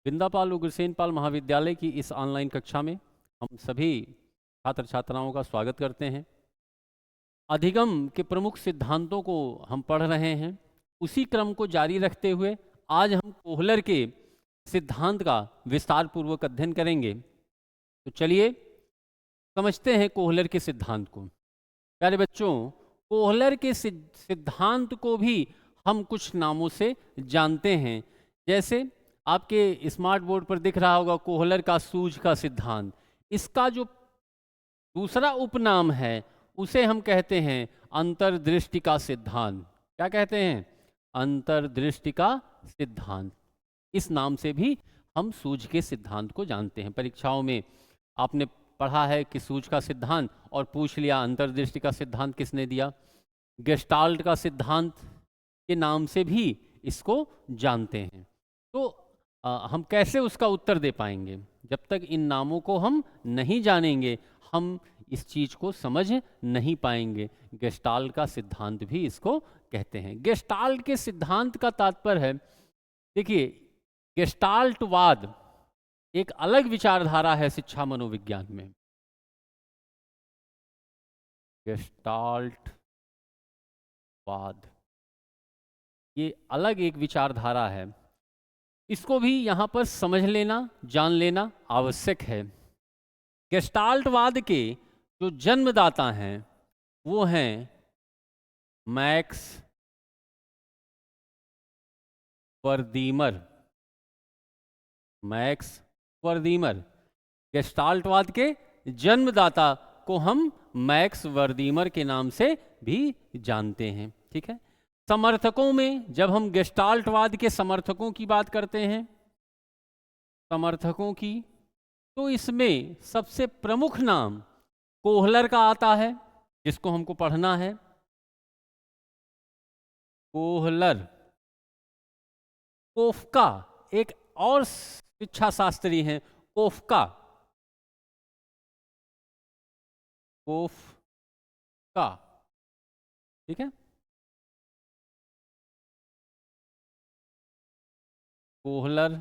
बिंदापाल उग्रसेन पाल महाविद्यालय की इस ऑनलाइन कक्षा में हम सभी छात्र छात्राओं का स्वागत करते हैं। अधिगम के प्रमुख सिद्धांतों को हम पढ़ रहे हैं। उसी क्रम को जारी रखते हुए आज हम कोहलर के सिद्धांत का विस्तार पूर्वक अध्ययन करेंगे। तो चलिए समझते हैं कोहलर के सिद्धांत को। प्यारे बच्चों, कोहलर के सिद्धांत को भी हम कुछ नामों से जानते हैं। जैसे आपके स्मार्ट बोर्ड पर दिख रहा होगा कोहलर का सूझ का सिद्धांत। इसका जो दूसरा उपनाम है उसे हम कहते हैं अंतर्दृष्टि का सिद्धांत। क्या कहते हैं? अंतर्दृष्टि का सिद्धांत। इस नाम से भी हम सूझ के सिद्धांत को जानते हैं। परीक्षाओं में आपने पढ़ा है कि सूझ का सिद्धांत और पूछ लिया अंतर्दृष्टि का सिद्धांत किसने दिया। गेस्टाल्ट का सिद्धांत के नाम से भी इसको जानते हैं। तो हम कैसे उसका उत्तर दे पाएंगे? जब तक इन नामों को हम नहीं जानेंगे हम इस चीज को समझ नहीं पाएंगे। गेस्टाल्ट का सिद्धांत भी इसको कहते हैं। गेस्टाल्ट के सिद्धांत का तात्पर्य है, देखिए, गेस्टाल्टवाद एक अलग विचारधारा है शिक्षा मनोविज्ञान में। गेस्टाल्टवाद ये अलग एक विचारधारा है। इसको भी यहाँ पर समझ लेना, जान लेना आवश्यक है। गेस्टाल्टवाद के जो जन्मदाता हैं वो हैं मैक्स वर्दीमर। मैक्स वर्दीमर गेस्टाल्टवाद के जन्मदाता को हम मैक्स वर्दीमर के नाम से भी जानते हैं। ठीक है। समर्थकों में जब हम गेस्टाल्टवाद के समर्थकों की बात करते हैं, समर्थकों की, तो इसमें सबसे प्रमुख नाम कोहलर का आता है, जिसको हमको पढ़ना है। कोहलर। कोफ्का एक और शिक्षा शास्त्री हैं, कोफ्का। कोफ्का, ठीक है। कोहलर,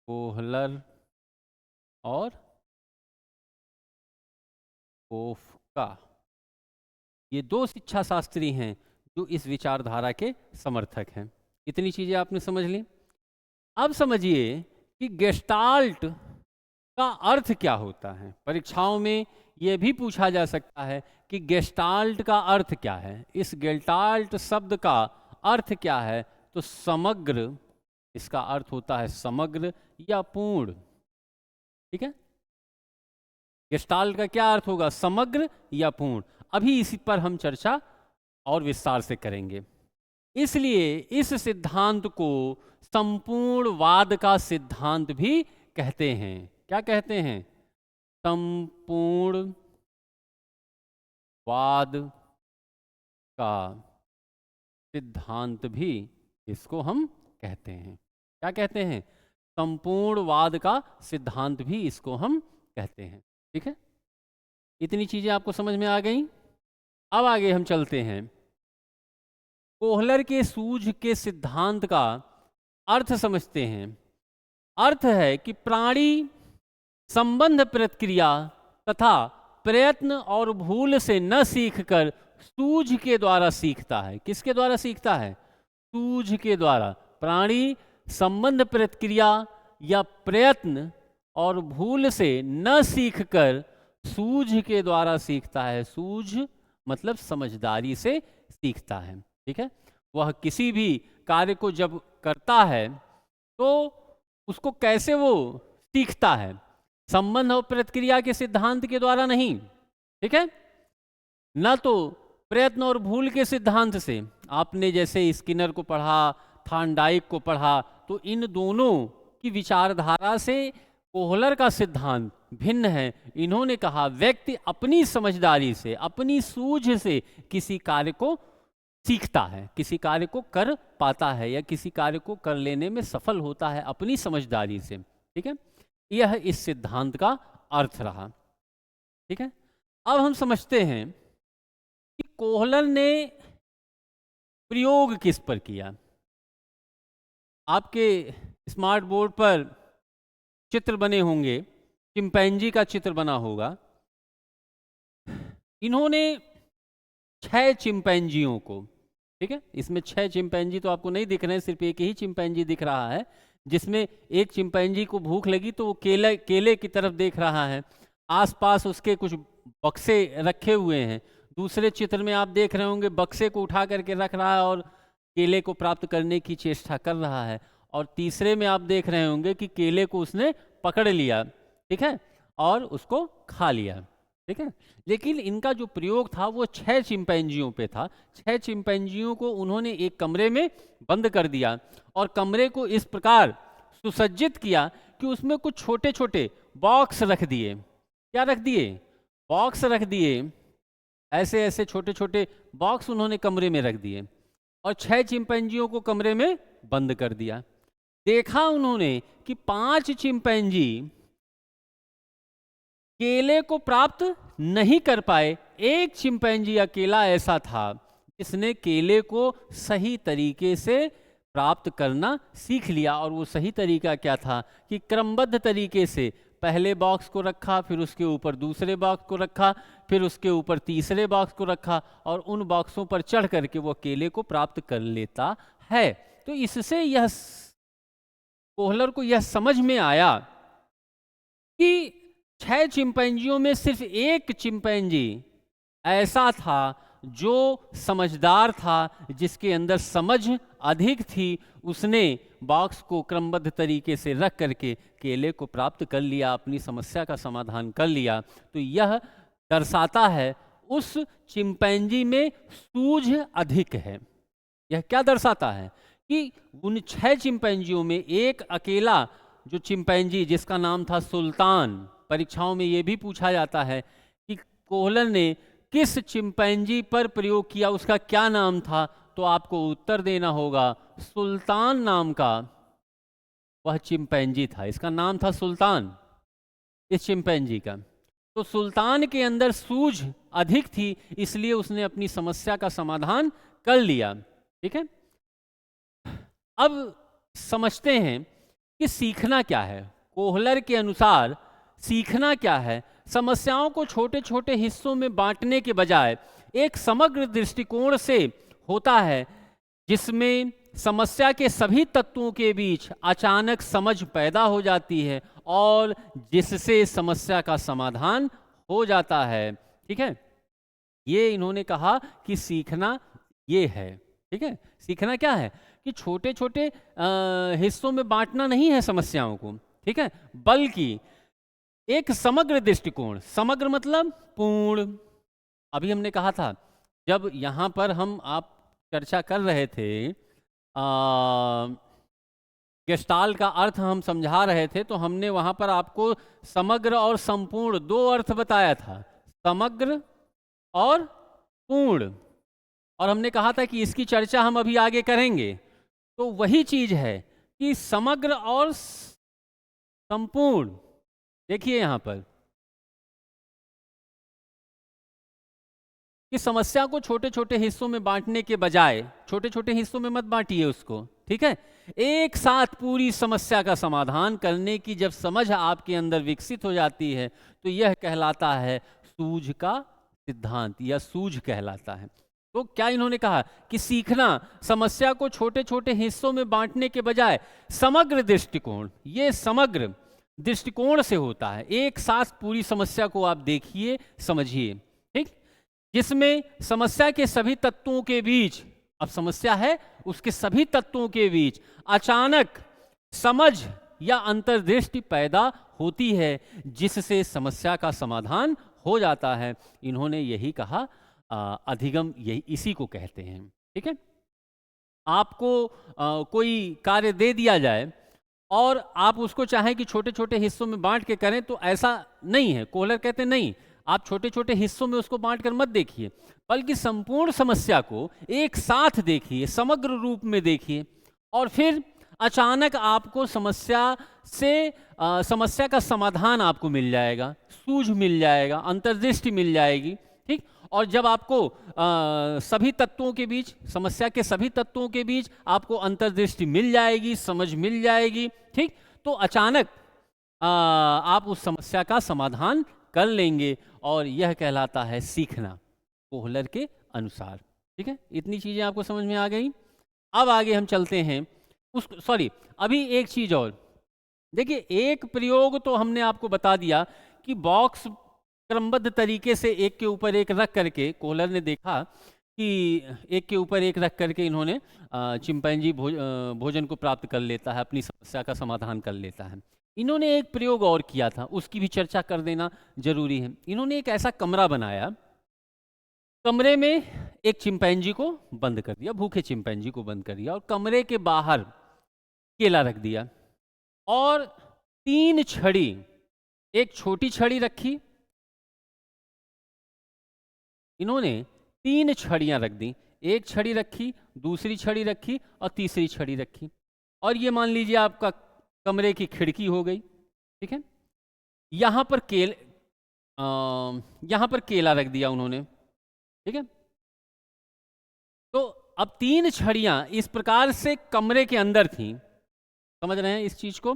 कोहलर और कोफ्का, ये दो शिक्षा शास्त्री हैं जो इस विचारधारा के समर्थक हैं। इतनी चीजें आपने समझ ली। अब समझिए कि गेस्टाल्ट का अर्थ क्या होता है। परीक्षाओं में यह भी पूछा जा सकता है कि गेस्टाल्ट का अर्थ क्या है। इस गेस्टाल्ट शब्द का अर्थ क्या है? तो समग्र, इसका अर्थ होता है समग्र या पूर्ण। ठीक है। गेस्टाल्ट का क्या अर्थ होगा? समग्र या पूर्ण। अभी इसी पर हम चर्चा और विस्तार से करेंगे। इसलिए इस सिद्धांत को संपूर्णवाद का सिद्धांत भी कहते हैं। क्या कहते हैं? संपूर्णवाद का सिद्धांत भी इसको हम कहते हैं। क्या कहते हैं? संपूर्णवाद का सिद्धांत भी इसको हम कहते हैं। ठीक है। इतनी चीजें आपको समझ में आ गई। अब आगे हम चलते हैं। कोहलर के सूझ के सिद्धांत का अर्थ समझते हैं। अर्थ है कि प्राणी संबंध प्रतिक्रिया तथा प्रयत्न और भूल से न सीखकर सूझ के द्वारा सीखता है। किसके द्वारा सीखता है? सूझ के द्वारा। प्राणी संबंध प्रतिक्रिया या प्रयत्न और भूल से न सीखकर सूझ के द्वारा सीखता है। सूझ मतलब समझदारी से सीखता है। ठीक है। वह किसी भी कार्य को जब करता है तो उसको कैसे वो सीखता है? संबंध और प्रतिक्रिया के सिद्धांत के द्वारा नहीं। ठीक है। न तो प्रयत्न और भूल के सिद्धांत से। आपने जैसे स्किनर को पढ़ा, थार्नडाइक को पढ़ा, तो इन दोनों की विचारधारा से कोहलर का सिद्धांत भिन्न है। इन्होंने कहा व्यक्ति अपनी समझदारी से, अपनी सूझ से किसी कार्य को सीखता है, किसी कार्य को कर पाता है या किसी कार्य को कर लेने में सफल होता है अपनी समझदारी से। ठीक है। यह इस सिद्धांत का अर्थ रहा। ठीक है। अब हम समझते हैं कि कोहलर ने प्रयोग किस पर किया। आपके स्मार्ट बोर्ड पर चित्र बने होंगे, चिंपैंजी का चित्र बना होगा। इन्होंने 6 चिंपैंजियों को, ठीक है, इसमें 6 चिंपैंजी तो आपको नहीं दिख रहे हैं, सिर्फ एक ही चिंपैंजी दिख रहा है, जिसमें एक चिंपैंजी को भूख लगी तो वो केले की तरफ देख रहा है, आसपास उसके कुछ बक्से रखे हुए हैं। दूसरे चित्र में आप देख रहे होंगे बक्से को उठा करके रख रहा है और केले को प्राप्त करने की चेष्टा कर रहा है। और तीसरे में आप देख रहे होंगे कि केले को उसने पकड़ लिया, ठीक है, और उसको खा लिया, ठीक है। लेकिन इनका जो प्रयोग था वो 6 चिंपैंजियों पे था। 6 चिंपैंजियों को उन्होंने एक कमरे में बंद कर दिया और कमरे को इस प्रकार सुसज्जित किया कि उसमें कुछ छोटे छोटे बॉक्स रख दिए। क्या रख दिए? बॉक्स रख दिए। ऐसे ऐसे छोटे छोटे बॉक्स उन्होंने कमरे में रख दिए और 6 चिंपैंजियों को कमरे में बंद कर दिया। देखा उन्होंने कि 5 चिंपैंजी केले को प्राप्त नहीं कर पाए। एक चिंपैंजी अकेला ऐसा था जिसने केले को सही तरीके से प्राप्त करना सीख लिया। और वो सही तरीका क्या था कि क्रमबद्ध तरीके से पहले बॉक्स को रखा, फिर उसके ऊपर दूसरे बॉक्स को रखा, फिर उसके ऊपर तीसरे बॉक्स को रखा और उन बॉक्सों पर चढ़ करके वो केले को प्राप्त कर लेता है। तो इससे यह कोहलर को यह समझ में आया कि 6 चिंपैंजियों में सिर्फ एक चिंपैंजी ऐसा था जो समझदार था, जिसके अंदर समझ अधिक थी। उसने बॉक्स को क्रमबद्ध तरीके से रख करके केले को प्राप्त कर लिया, अपनी समस्या का समाधान कर लिया। तो यह दर्शाता है उस चिंपैंजी में सूझ अधिक है। यह क्या दर्शाता है कि उन 6 चिंपैंजियों में एक अकेला जो चिंपैंजी जिसका नाम था सुल्तान, परीक्षाओं में यह भी पूछा जाता है कि कोहलर ने किस चिंपैंजी पर प्रयोग किया, उसका क्या नाम था, तो आपको उत्तर देना होगा सुल्तान नाम का वह चिंपैंजी था। इसका नाम था सुल्तान, इस चिंपैंजी का। तो सुल्तान के अंदर सूझ अधिक थी, इसलिए उसने अपनी समस्या का समाधान कर लिया, ठीक है। अब समझते हैं कि सीखना क्या है। कोहलर के अनुसार सीखना क्या है? समस्याओं को छोटे छोटे हिस्सों में बांटने के बजाय एक समग्र दृष्टिकोण से होता है, जिसमें समस्या के सभी तत्वों के बीच अचानक समझ पैदा हो जाती है और जिससे समस्या का समाधान हो जाता है, ठीक है। ये इन्होंने कहा कि सीखना ये है, ठीक है। सीखना क्या है कि छोटे छोटे हिस्सों में बांटना नहीं है समस्याओं को, ठीक है, बल्कि एक समग्र दृष्टिकोण। समग्र मतलब पूर्ण। अभी हमने कहा था, जब यहाँ पर आप चर्चा कर रहे थे, गेस्टाल्ट का अर्थ हम समझा रहे थे, तो हमने वहाँ पर आपको समग्र और संपूर्ण 2 अर्थ बताया था, समग्र और पूर्ण। और हमने कहा था कि इसकी चर्चा हम अभी आगे करेंगे। तो वही चीज है कि समग्र और संपूर्ण। देखिए यहाँ पर कि समस्या को छोटे छोटे हिस्सों में बांटने के बजाय, छोटे छोटे हिस्सों में मत बांटिए उसको, ठीक है। एक साथ पूरी समस्या का समाधान करने की जब समझ आपके अंदर विकसित हो जाती है, तो यह कहलाता है सूझ का सिद्धांत, या सूझ कहलाता है। तो क्या इन्होंने कहा कि सीखना समस्या को छोटे छोटे हिस्सों में बांटने के बजाय समग्र दृष्टिकोण, ये समग्र दृष्टिकोण से होता है। एक साथ पूरी समस्या को आप देखिए, समझिए, ठीक, जिसमें समस्या के सभी तत्वों के बीच, अब समस्या है उसके सभी तत्वों के बीच अचानक समझ या अंतर्दृष्टि पैदा होती है, जिससे समस्या का समाधान हो जाता है। इन्होंने यही कहा, अधिगम यही इसी को कहते हैं, ठीक है। आपको कोई कार्य दे दिया जाए और आप उसको चाहें कि छोटे छोटे हिस्सों में बांट के करें, तो ऐसा नहीं है। कोहलर कहते नहीं, आप छोटे छोटे हिस्सों में उसको बांट कर मत देखिए, बल्कि संपूर्ण समस्या को एक साथ देखिए, समग्र रूप में देखिए, और फिर अचानक आपको समस्या का समाधान आपको मिल जाएगा, सूझ मिल जाएगा, अंतर्दृष्टि मिल जाएगी, ठीक। और जब आपको सभी तत्वों के बीच, समस्या के सभी तत्वों के बीच आपको अंतर्दृष्टि मिल जाएगी, समझ मिल जाएगी, ठीक, तो अचानक आप उस समस्या का समाधान कर लेंगे और यह कहलाता है सीखना कोहलर के अनुसार। ठीक है, इतनी चीजें आपको समझ में आ गई। अब आगे हम चलते हैं अभी एक चीज और देखिए। एक प्रयोग तो हमने आपको बता दिया कि बॉक्स क्रमबद्ध तरीके से एक के ऊपर एक रख करके कोहलर ने देखा कि एक के ऊपर एक रख करके इन्होंने चिंपैंजी भोजन को प्राप्त कर लेता है, अपनी समस्या का समाधान कर लेता है। इन्होंने एक प्रयोग और किया था, उसकी भी चर्चा कर देना जरूरी है। इन्होंने एक ऐसा कमरा बनाया, कमरे में एक चिंपैंजी को बंद कर दिया, भूखे चिंपैंजी को बंद कर दिया, और कमरे के बाहर केला रख दिया और 3 छड़ी, एक छोटी छड़ी रखी, इन्होंने 3 छड़ियां रख दी, एक छड़ी रखी, दूसरी छड़ी रखी और तीसरी छड़ी रखी, और ये मान लीजिए आपका कमरे की खिड़की हो गई। ठीक है, यहां पर केला रख दिया उन्होंने। ठीक है, तो अब 3 छड़ियां इस प्रकार से कमरे के अंदर थीं, समझ रहे हैं इस चीज को?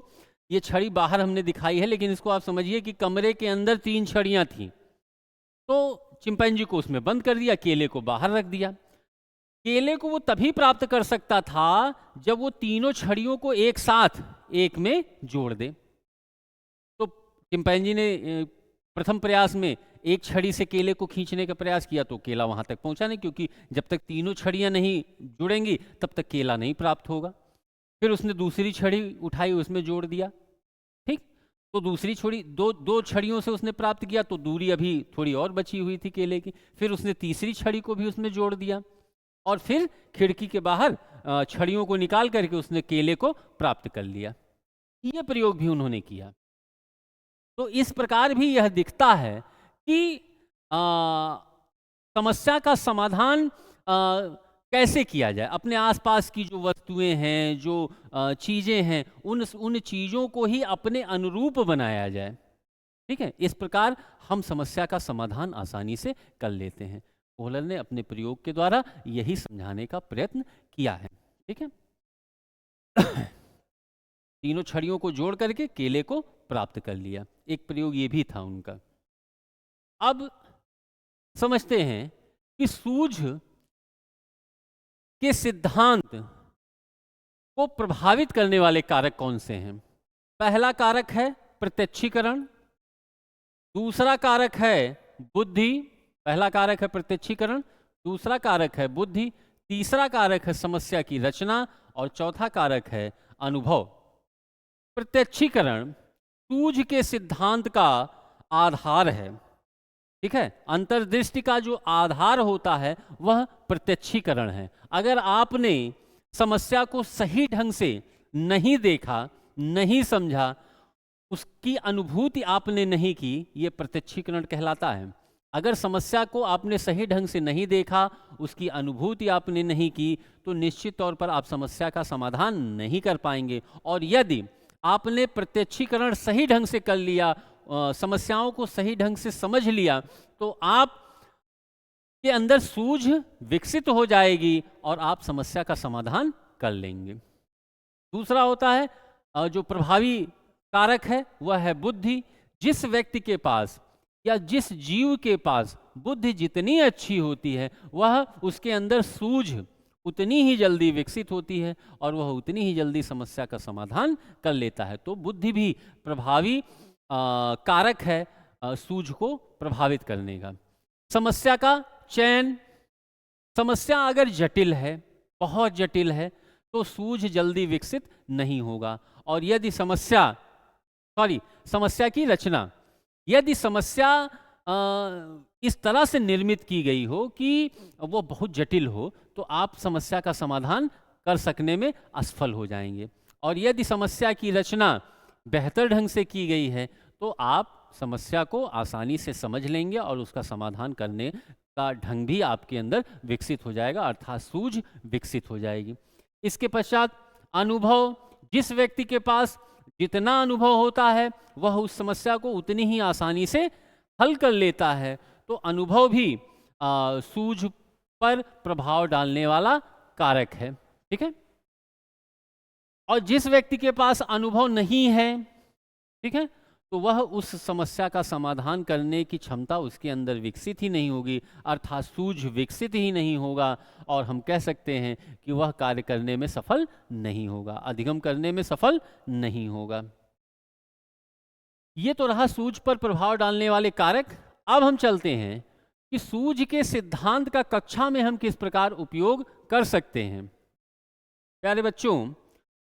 ये छड़ी बाहर हमने दिखाई है, लेकिन इसको आप समझिए कि कमरे के अंदर 3 छड़ियां थीं। तो चिंपैंजी को उसमें बंद कर दिया, केले को बाहर रख दिया। केले को वो तभी प्राप्त कर सकता था जब वो तीनों छड़ियों को एक साथ एक में जोड़ दे। तो चिंपैंजी ने प्रथम प्रयास में एक छड़ी से केले को खींचने का प्रयास किया तो केला वहां तक पहुंचा नहीं, क्योंकि जब तक तीनों छड़ियां नहीं जुड़ेंगी तब तक केला नहीं प्राप्त होगा। फिर उसने दूसरी छड़ी उठाई, उसमें जोड़ दिया। ठीक, तो दूसरी छड़ी दो छड़ियों से उसने प्राप्त किया, तो दूरी अभी थोड़ी और बची हुई थी केले की। फिर उसने तीसरी छड़ी को भी उसमें जोड़ दिया और फिर खिड़की के बाहर छड़ियों को निकाल करके उसने केले को प्राप्त कर लिया। यह प्रयोग भी उन्होंने किया। तो इस प्रकार भी यह दिखता है कि समस्या का समाधान कैसे किया जाए। अपने आसपास की जो वस्तुएं हैं, जो चीज़ें हैं, उन चीज़ों को ही अपने अनुरूप बनाया जाए। ठीक है, इस प्रकार हम समस्या का समाधान आसानी से कर लेते हैं। कोहलर ने अपने प्रयोग के द्वारा यही समझाने का प्रयत्न किया है। ठीक है, तीनों छड़ियों को जोड़ करके केले को प्राप्त कर लिया, एक प्रयोग ये भी था उनका। अब समझते हैं कि सूझ के सिद्धांत को प्रभावित करने वाले कारक कौन से हैं। पहला कारक है प्रत्यक्षीकरण, दूसरा कारक है बुद्धि। पहला कारक है प्रत्यक्षीकरण, दूसरा कारक है बुद्धि, तीसरा कारक है समस्या की रचना और चौथा कारक है अनुभव। प्रत्यक्षीकरण सूझ के सिद्धांत का आधार है। ठीक है, अंतर्दृष्टि का जो आधार होता है वह प्रत्यक्षीकरण है। अगर आपने समस्या को सही ढंग से नहीं देखा, नहीं समझा, उसकी अनुभूति आपने नहीं की, यह प्रत्यक्षीकरण कहलाता है। अगर समस्या को आपने सही ढंग से नहीं देखा, उसकी अनुभूति आपने नहीं की, तो निश्चित तौर पर आप समस्या का समाधान नहीं कर पाएंगे। और यदि आपने प्रत्यक्षीकरण सही ढंग से कर लिया, समस्याओं को सही ढंग से समझ लिया, तो आप के अंदर सूझ विकसित हो जाएगी और आप समस्या का समाधान कर लेंगे। दूसरा होता है जो प्रभावी कारक है, वह है बुद्धि। जिस व्यक्ति के पास या जिस जीव के पास बुद्धि जितनी अच्छी होती है, वह उसके अंदर सूझ उतनी ही जल्दी विकसित होती है और वह उतनी ही जल्दी समस्या का समाधान कर लेता है। तो बुद्धि भी प्रभावी कारक है सूझ को प्रभावित करने का। समस्या का चयन, समस्या अगर जटिल है, बहुत जटिल है, तो सूझ जल्दी विकसित नहीं होगा। और यदि समस्या की रचना, यदि समस्या इस तरह से निर्मित की गई हो कि वो बहुत जटिल हो, तो आप समस्या का समाधान कर सकने में असफल हो जाएंगे। और यदि समस्या की रचना बेहतर ढंग से की गई है, तो आप समस्या को आसानी से समझ लेंगे और उसका समाधान करने का ढंग भी आपके अंदर विकसित हो जाएगा, अर्थात सूझ विकसित हो जाएगी। इसके पश्चात अनुभव। जिस व्यक्ति के पास जितना अनुभव होता है, वह उस समस्या को उतनी ही आसानी से हल कर लेता है। तो अनुभव भी सूझ पर प्रभाव डालने वाला कारक है। ठीक है, और जिस व्यक्ति के पास अनुभव नहीं है, ठीक है, तो वह उस समस्या का समाधान करने की क्षमता उसके अंदर विकसित ही नहीं होगी, अर्थात सूझ विकसित ही नहीं होगा, और हम कह सकते हैं कि वह कार्य करने में सफल नहीं होगा, अधिगम करने में सफल नहीं होगा। ये तो रहा सूझ पर प्रभाव डालने वाले कारक। अब हम चलते हैं कि सूझ के सिद्धांत का कक्षा में हम किस प्रकार उपयोग कर सकते हैं। प्यारे बच्चों,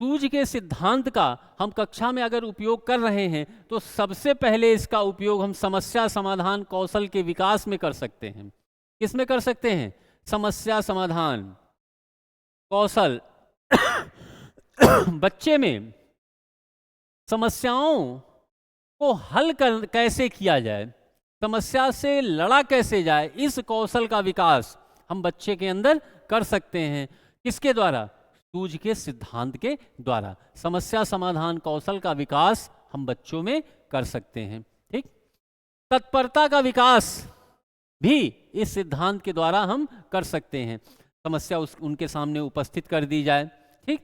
सूझ के सिद्धांत का हम कक्षा में अगर उपयोग कर रहे हैं तो सबसे पहले इसका उपयोग हम समस्या समाधान कौशल के विकास में कर सकते हैं। किस में कर सकते हैं? समस्या समाधान कौशल। बच्चे में समस्याओं को हल कैसे किया जाए, समस्या से लड़ा कैसे जाए, इस कौशल का विकास हम बच्चे के अंदर कर सकते हैं। किसके द्वारा? सूझ के सिद्धांत के द्वारा। समस्या समाधान कौशल का विकास हम बच्चों में कर सकते हैं। ठीक, तत्परता का विकास भी इस सिद्धांत के द्वारा हम कर सकते हैं। समस्या उनके सामने उपस्थित कर दी जाए, ठीक,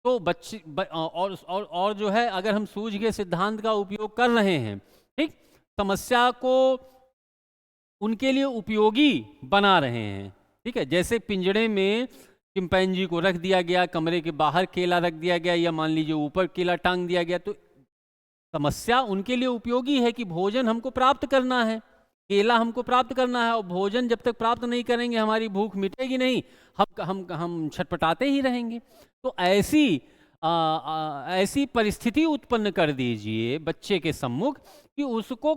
तो बच्चे और जो है, अगर हम सूझ के सिद्धांत का उपयोग कर रहे हैं, ठीक, समस्या को उनके लिए उपयोगी बना रहे हैं, ठीक है, जैसे पिंजड़े में चिंपैंजी को रख दिया गया, कमरे के बाहर केला रख दिया गया, या मान लीजिए ऊपर केला टांग दिया गया, तो समस्या उनके लिए उपयोगी है कि भोजन हमको प्राप्त करना है, केला हमको प्राप्त करना है, और भोजन जब तक प्राप्त नहीं करेंगे हमारी भूख मिटेगी नहीं, हम छटपटाते ही रहेंगे। तो ऐसी परिस्थिति उत्पन्न कर दीजिए बच्चे के सम्मुख कि उसको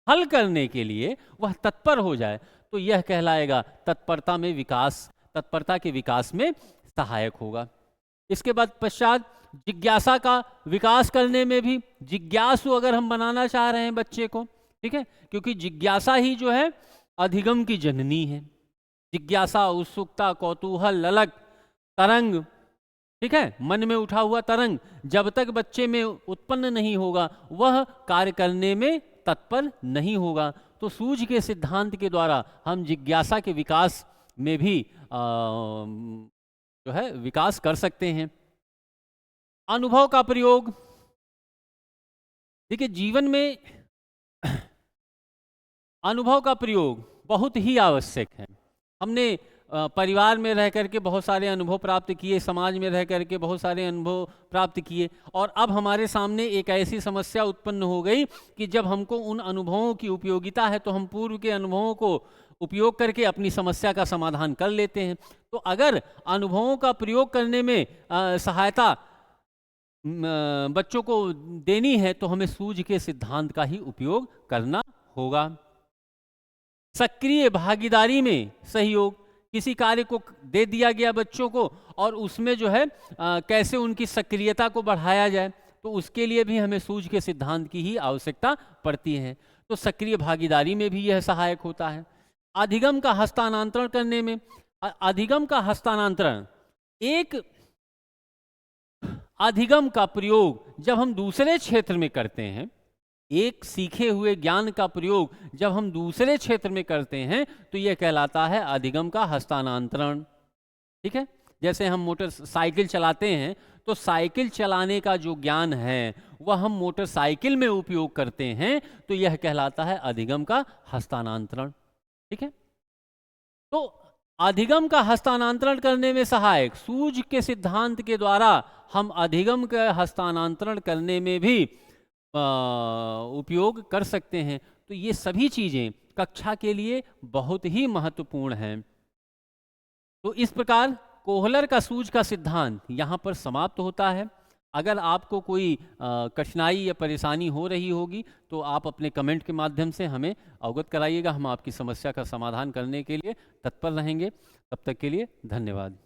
हल करने के लिए वह तत्पर हो जाए, तो यह कहलाएगा तत्परता में विकास, तत्परता के विकास में सहायक होगा। इसके बाद पश्चात जिज्ञासा का विकास करने में भी, जिज्ञासु अगर हम बनाना चाह रहे हैं बच्चे को, ठीक है, क्योंकि जिज्ञासा ही जो है अधिगम की जननी है। जिज्ञासा, उत्सुकता, कौतूहल, ललक, तरंग, ठीक है, मन में उठा हुआ तरंग जब तक बच्चे में उत्पन्न नहीं होगा वह कार्य करने में तत्पर नहीं होगा। तो सूझ के सिद्धांत के द्वारा हम जिज्ञासा के विकास में भी जो है विकास कर सकते हैं। अनुभव का प्रयोग, देखिए जीवन में अनुभव का प्रयोग बहुत ही आवश्यक है। हमने परिवार में रह करके बहुत सारे अनुभव प्राप्त किए, समाज में रह करके बहुत सारे अनुभव प्राप्त किए, और अब हमारे सामने एक ऐसी समस्या उत्पन्न हो गई कि जब हमको उन अनुभवों की उपयोगिता है तो हम पूर्व के अनुभवों को उपयोग करके अपनी समस्या का समाधान कर लेते हैं। तो अगर अनुभवों का प्रयोग करने में सहायता बच्चों को देनी है तो हमें सूझ के सिद्धांत का ही उपयोग करना होगा। सक्रिय भागीदारी में सहयोग, किसी कार्य को दे दिया गया बच्चों को और उसमें जो है कैसे उनकी सक्रियता को बढ़ाया जाए, तो उसके लिए भी हमें सूझ के सिद्धांत की ही आवश्यकता पड़ती है। तो सक्रिय भागीदारी में भी यह सहायक होता है। अधिगम का हस्तांतरण करने में, अधिगम का हस्तांतरण, एक अधिगम का प्रयोग जब हम दूसरे क्षेत्र में करते हैं, एक सीखे हुए ज्ञान का प्रयोग जब हम दूसरे क्षेत्र में करते हैं तो यह कहलाता है अधिगम का हस्तांतरण। ठीक है, जैसे हम मोटरसाइकिल चलाते हैं तो साइकिल चलाने का जो ज्ञान है वह हम मोटरसाइकिल में उपयोग करते हैं, तो यह कहलाता है अधिगम का हस्तांतरण। ठीक है, तो अधिगम का हस्तांतरण करने में सहायक सूझ के सिद्धांत के द्वारा हम अधिगम का हस्तांतरण करने में भी उपयोग कर सकते हैं। तो ये सभी चीज़ें कक्षा के लिए बहुत ही महत्वपूर्ण हैं। तो इस प्रकार कोहलर का सूझ का सिद्धांत यहाँ पर समाप्त होता है। अगर आपको कोई कठिनाई या परेशानी हो रही होगी तो आप अपने कमेंट के माध्यम से हमें अवगत कराइएगा। हम आपकी समस्या का समाधान करने के लिए तत्पर रहेंगे। तब तक के लिए धन्यवाद।